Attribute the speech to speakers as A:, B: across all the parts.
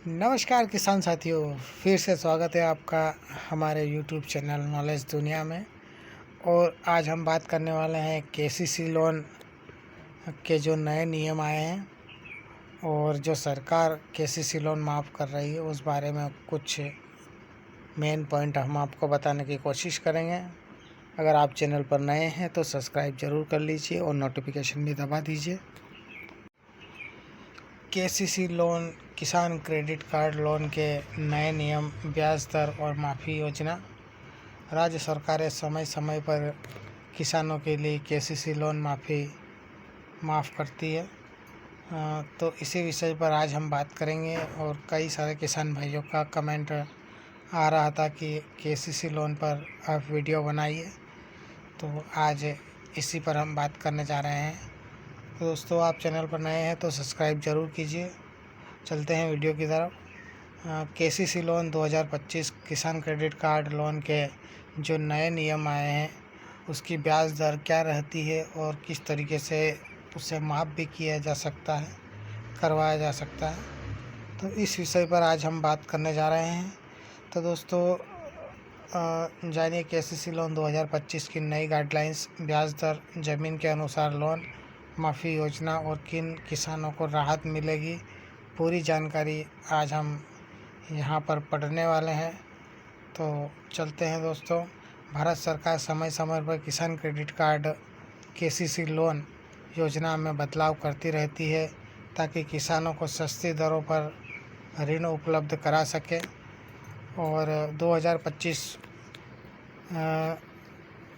A: नमस्कार किसान साथियों, फिर से स्वागत है आपका हमारे यूट्यूब चैनल नॉलेज दुनिया में। और आज हम बात करने वाले हैं केसीसी लोन के जो नए नियम आए हैं और जो सरकार केसीसी लोन माफ़ कर रही है उस बारे में कुछ मेन पॉइंट हम आपको बताने की कोशिश करेंगे। अगर आप चैनल पर नए हैं तो सब्सक्राइब ज़रूर कर लीजिए और नोटिफिकेशन भी दबा दीजिए। केसीसी लोन किसान क्रेडिट कार्ड लोन के नए नियम, ब्याज दर और माफ़ी योजना। राज्य सरकारें समय समय पर किसानों के लिए केसीसी लोन माफ़ करती है। तो इसी विषय पर आज हम बात करेंगे। और कई सारे किसान भाइयों का कमेंट आ रहा था कि केसीसी लोन पर आप वीडियो बनाइए, तो आज इसी पर हम बात करने जा रहे हैं। तो दोस्तों, आप चैनल पर नए हैं तो सब्सक्राइब ज़रूर कीजिए। चलते हैं वीडियो की तरफ। केसीसी लोन 2025 किसान क्रेडिट कार्ड लोन के जो नए नियम आए हैं उसकी ब्याज दर क्या रहती है और किस तरीके से उसे माफ़ भी किया जा सकता है, करवाया जा सकता है, तो इस विषय पर आज हम बात करने जा रहे हैं। तो दोस्तों, जानिए केसीसी लोन 2025 की नई गाइडलाइंस, ब्याज दर, ज़मीन के अनुसार लोन माफ़ी योजना और किन किसानों को राहत मिलेगी, पूरी जानकारी आज हम यहाँ पर पढ़ने वाले हैं। तो चलते हैं दोस्तों। भारत सरकार समय समय पर किसान क्रेडिट कार्ड केसीसी लोन योजना में बदलाव करती रहती है ताकि किसानों को सस्ती दरों पर ऋण उपलब्ध करा सके। और 2025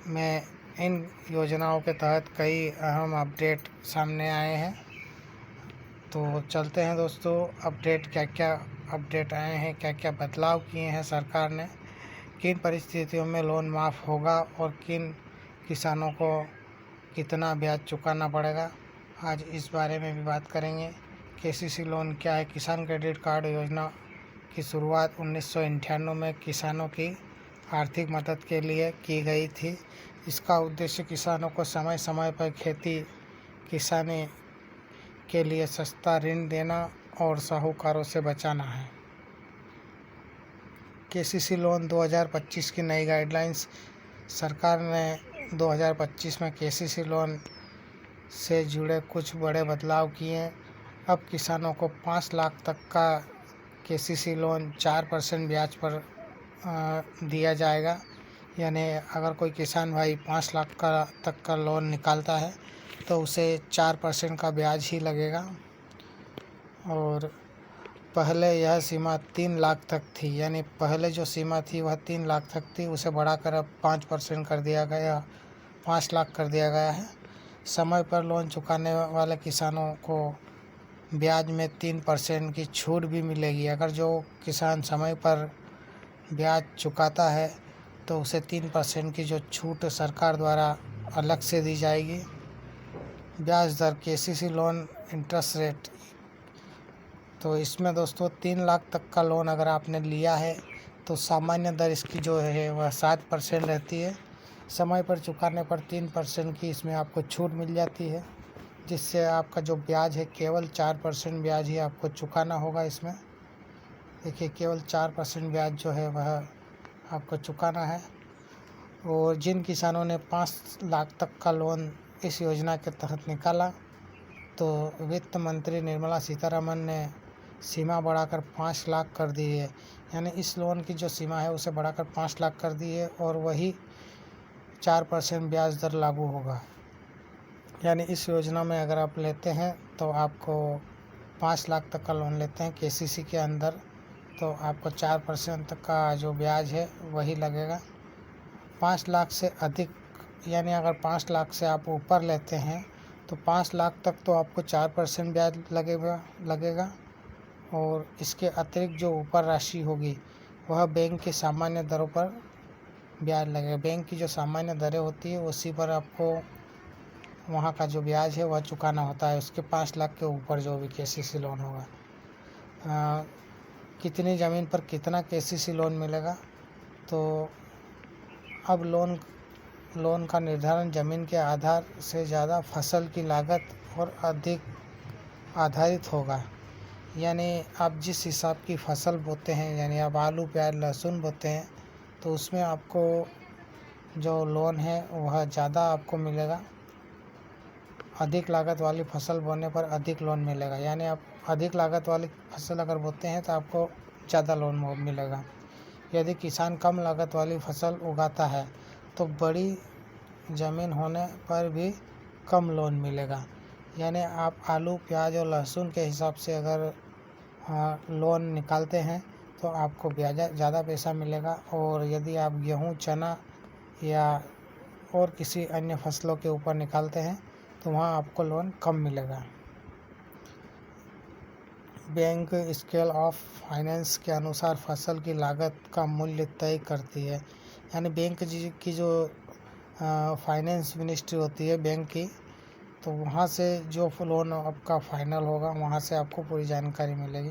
A: में इन योजनाओं के तहत कई अहम अपडेट सामने आए हैं। तो चलते हैं दोस्तों, क्या क्या अपडेट आए हैं, क्या क्या बदलाव किए हैं सरकार ने, किन परिस्थितियों में लोन माफ़ होगा और किन किसानों को कितना ब्याज चुकाना पड़ेगा, आज इस बारे में भी बात करेंगे। केसीसी लोन क्या है? किसान क्रेडिट कार्ड योजना की शुरुआत 1998 में किसानों की आर्थिक मदद के लिए की गई थी। इसका उद्देश्य किसानों को समय समय पर खेती किसानी के लिए सस्ता ऋण देना और साहूकारों से बचाना है। केसीसी लोन 2025 की नई गाइडलाइंस, सरकार ने 2025 में केसीसी लोन से जुड़े कुछ बड़े बदलाव किए। अब किसानों को 5 लाख तक का केसीसी लोन 4% ब्याज पर दिया जाएगा। यानी अगर कोई किसान भाई 5 लाख तक का लोन निकालता है तो उसे 4% का ब्याज ही लगेगा। और पहले यह सीमा 3 लाख तक थी, यानी पहले जो सीमा थी वह 3 लाख तक थी, उसे बढ़ाकर अब 5% कर दिया गया, 5 लाख कर दिया गया है। समय पर लोन चुकाने वाले किसानों को ब्याज में 3% की छूट भी मिलेगी। अगर जो किसान समय पर ब्याज चुकाता है तो उसे 3% की जो छूट सरकार द्वारा अलग से दी जाएगी। ब्याज दर, केसीसी लोन इंटरेस्ट रेट, तो इसमें दोस्तों 3 लाख तक का लोन अगर आपने लिया है तो सामान्य दर इसकी जो है वह 7% रहती है। समय पर चुकाने पर 3% की इसमें आपको छूट मिल जाती है, जिससे आपका जो ब्याज है केवल 4% ब्याज ही आपको चुकाना होगा। इसमें देखिए, केवल 4% ब्याज जो है वह आपको चुकाना है। और जिन किसानों ने 5 लाख तक का लोन इस योजना के तहत निकाला तो वित्त मंत्री निर्मला सीतारमन ने सीमा बढ़ाकर 5 लाख कर दी है। यानी इस लोन की जो सीमा है उसे बढ़ाकर 5 लाख कर दी है और वही 4% ब्याज दर लागू होगा। यानी इस योजना में अगर आप लेते हैं तो आपको 5 लाख तक का लोन लेते हैं केसीसी के अंदर, तो आपको 4% तक का जो ब्याज है वही लगेगा। 5 लाख से अधिक, यानी अगर 5 लाख से आप ऊपर लेते हैं तो 5 लाख तक तो आपको 4% ब्याज लगेगा। और इसके अतिरिक्त जो ऊपर राशि होगी वह बैंक की सामान्य दरों पर ब्याज लगेगा। बैंक की जो सामान्य दरें होती है उसी पर आपको वहाँ का जो ब्याज है वह चुकाना होता है, उसके 5 लाख के ऊपर जो भी केसीसी लोन होगा। कितनी ज़मीन पर कितना केसीसी लोन मिलेगा? तो अब लोन का निर्धारण ज़मीन के आधार से ज़्यादा फसल की लागत और अधिक आधारित होगा। यानी आप जिस हिसाब की फसल बोते हैं, यानी आप आलू प्याज लहसुन बोते हैं, तो उसमें आपको जो लोन है वह ज़्यादा आपको मिलेगा। अधिक लागत वाली फसल बोने पर अधिक लोन मिलेगा, यानी आप अधिक लागत वाली फसल अगर बोते हैं तो आपको ज़्यादा लोन मिलेगा। यदि किसान कम लागत वाली फसल उगाता है तो बड़ी ज़मीन होने पर भी कम लोन मिलेगा। यानी आप आलू प्याज और लहसुन के हिसाब से अगर लोन निकालते हैं तो आपको ब्याज ज़्यादा पैसा मिलेगा, और यदि आप गेहूँ चना या और किसी अन्य फसलों के ऊपर निकालते हैं तो वहाँ आपको लोन कम मिलेगा। बैंक स्केल ऑफ फाइनेंस के अनुसार फसल की लागत का मूल्य तय करती है। यानी बैंक की जो फाइनेंस मिनिस्ट्री होती है बैंक की, तो वहाँ से जो लोन आपका फाइनल होगा वहाँ से आपको पूरी जानकारी मिलेगी।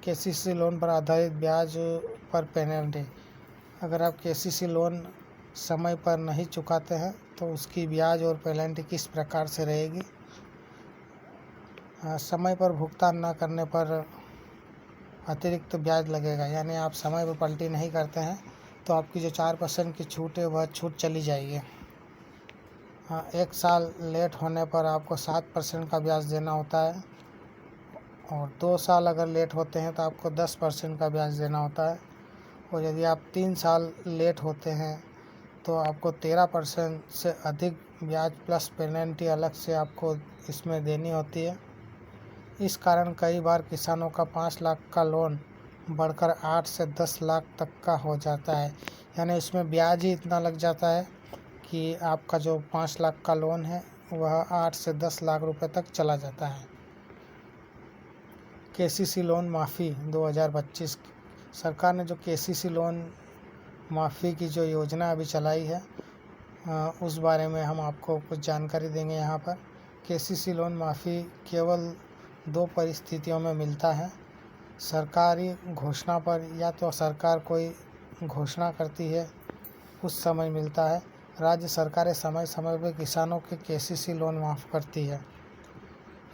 A: केसीसी लोन पर आधारित ब्याज पर पेनल्टी। अगर आप केसीसी लोन समय पर नहीं चुकाते हैं तो उसकी ब्याज और पेनल्टी किस प्रकार से रहेगी। समय पर भुगतान न करने पर अतिरिक्त ब्याज लगेगा, यानी आप समय पर पलटी नहीं करते हैं तो आपकी जो 4% की छूट है वह छूट चली जाएगी। 1 साल लेट होने पर आपको 7% का ब्याज देना होता है, और 2 साल अगर लेट होते हैं तो आपको 10% का ब्याज देना होता है, और यदि आप 3 साल लेट होते हैं तो आपको 13% से अधिक ब्याज प्लस पेनल्टी अलग से आपको इसमें देनी होती है। इस कारण कई बार किसानों का 5 लाख का लोन बढ़कर 8 से 10 लाख तक का हो जाता है। यानी इसमें ब्याज ही इतना लग जाता है कि आपका जो 5 लाख का लोन है वह 8 से 10 लाख रुपए तक चला जाता है। केसीसी लोन माफ़ी 2025, सरकार ने जो केसीसी लोन माफ़ी की जो योजना अभी चलाई है उस बारे में हम आपको कुछ जानकारी देंगे यहाँ पर। केसीसी लोन माफ़ी केवल 2 परिस्थितियों में मिलता है। सरकारी घोषणा पर, या तो सरकार कोई घोषणा करती है उस समय मिलता है। राज्य सरकारें समय समय पर किसानों के केसीसी लोन माफ़ करती है।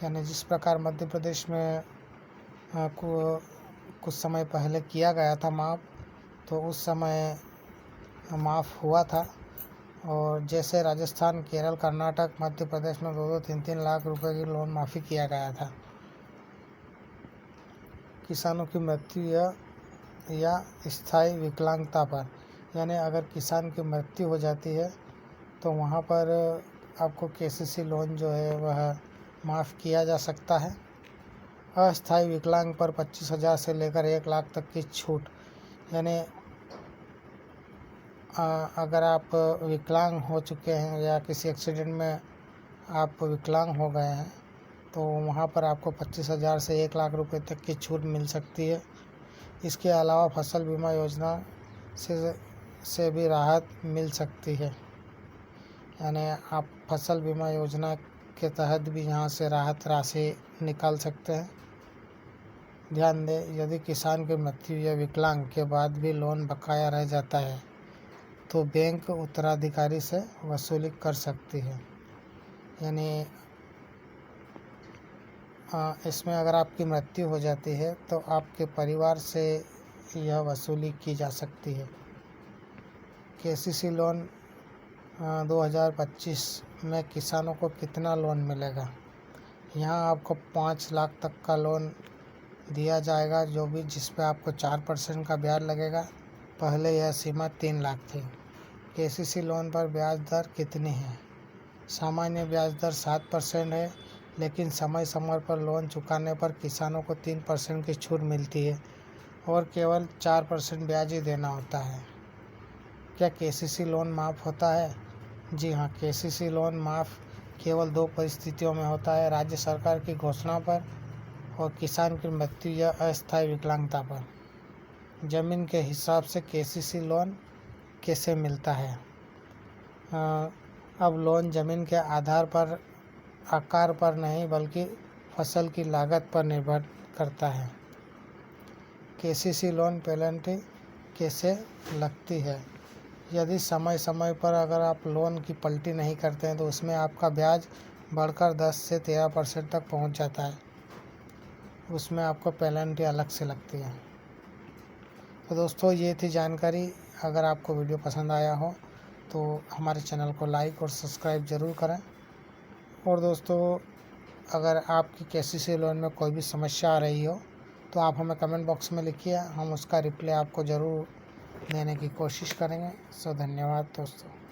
A: यानी जिस प्रकार मध्य प्रदेश में कुछ समय पहले किया गया था माफ़, तो उस समय माफ़ हुआ था, और जैसे राजस्थान केरल कर्नाटक मध्य प्रदेश में 2-2 3-3 लाख रुपए की लोन माफ़ी किया गया था। किसानों की मृत्यु या स्थायी विकलांगता पर, यानी अगर किसान की मृत्यु हो जाती है तो वहाँ पर आपको केसीसी लोन जो है वह माफ़ किया जा सकता है। अस्थायी विकलांग पर 25,000 से लेकर 1 लाख तक की छूट। यानी अगर आप विकलांग हो चुके हैं या किसी एक्सीडेंट में आप विकलांग हो गए हैं तो वहाँ पर आपको 25,000 से 1 लाख रुपए तक की छूट मिल सकती है। इसके अलावा फसल बीमा योजना से भी राहत मिल सकती है। यानी आप फसल बीमा योजना के तहत भी यहाँ से राहत राशि निकाल सकते हैं। ध्यान दें, यदि किसान की मृत्यु या विकलांग के बाद भी लोन बकाया रह जाता है तो बैंक उत्तराधिकारी से वसूली कर सकती है। यानी इसमें अगर आपकी मृत्यु हो जाती है तो आपके परिवार से यह वसूली की जा सकती है। केसीसी लोन 2025 में किसानों को कितना लोन मिलेगा। यहाँ आपको 5 लाख तक का लोन दिया जाएगा, जो भी जिस पे आपको 4% का ब्याज लगेगा। पहले यह सीमा 3 लाख थी। केसीसी लोन पर ब्याज दर कितनी है। सामान्य ब्याज दर 7% है, लेकिन समय समय पर लोन चुकाने पर किसानों को 3% की छूट मिलती है और केवल 4% ब्याज ही देना होता है। क्या केसीसी लोन माफ़ होता है। जी हाँ, केसीसी लोन माफ़ केवल 2 परिस्थितियों में होता है, राज्य सरकार की घोषणा पर और किसान की मृत्यु या अस्थायी विकलांगता पर। ज़मीन के हिसाब से केसीसी लोन कैसे मिलता है। अब लोन ज़मीन के आकार पर नहीं बल्कि फसल की लागत पर निर्भर करता है। केसीसी लोन पेनल्टी कैसे लगती है। यदि समय समय पर अगर आप लोन की पलटी नहीं करते हैं तो उसमें आपका ब्याज बढ़कर 10 से 13% तक पहुंच जाता है। उसमें आपको पेनल्टी अलग से लगती है। तो दोस्तों ये थी जानकारी। अगर आपको वीडियो पसंद आया हो तो हमारे चैनल को लाइक और सब्सक्राइब ज़रूर करें। और दोस्तों अगर आपकी केसीसी लोन में कोई भी समस्या आ रही हो तो आप हमें कमेंट बॉक्स में लिखिए, हम उसका रिप्लाई आपको ज़रूर देने की कोशिश करेंगे। धन्यवाद दोस्तों।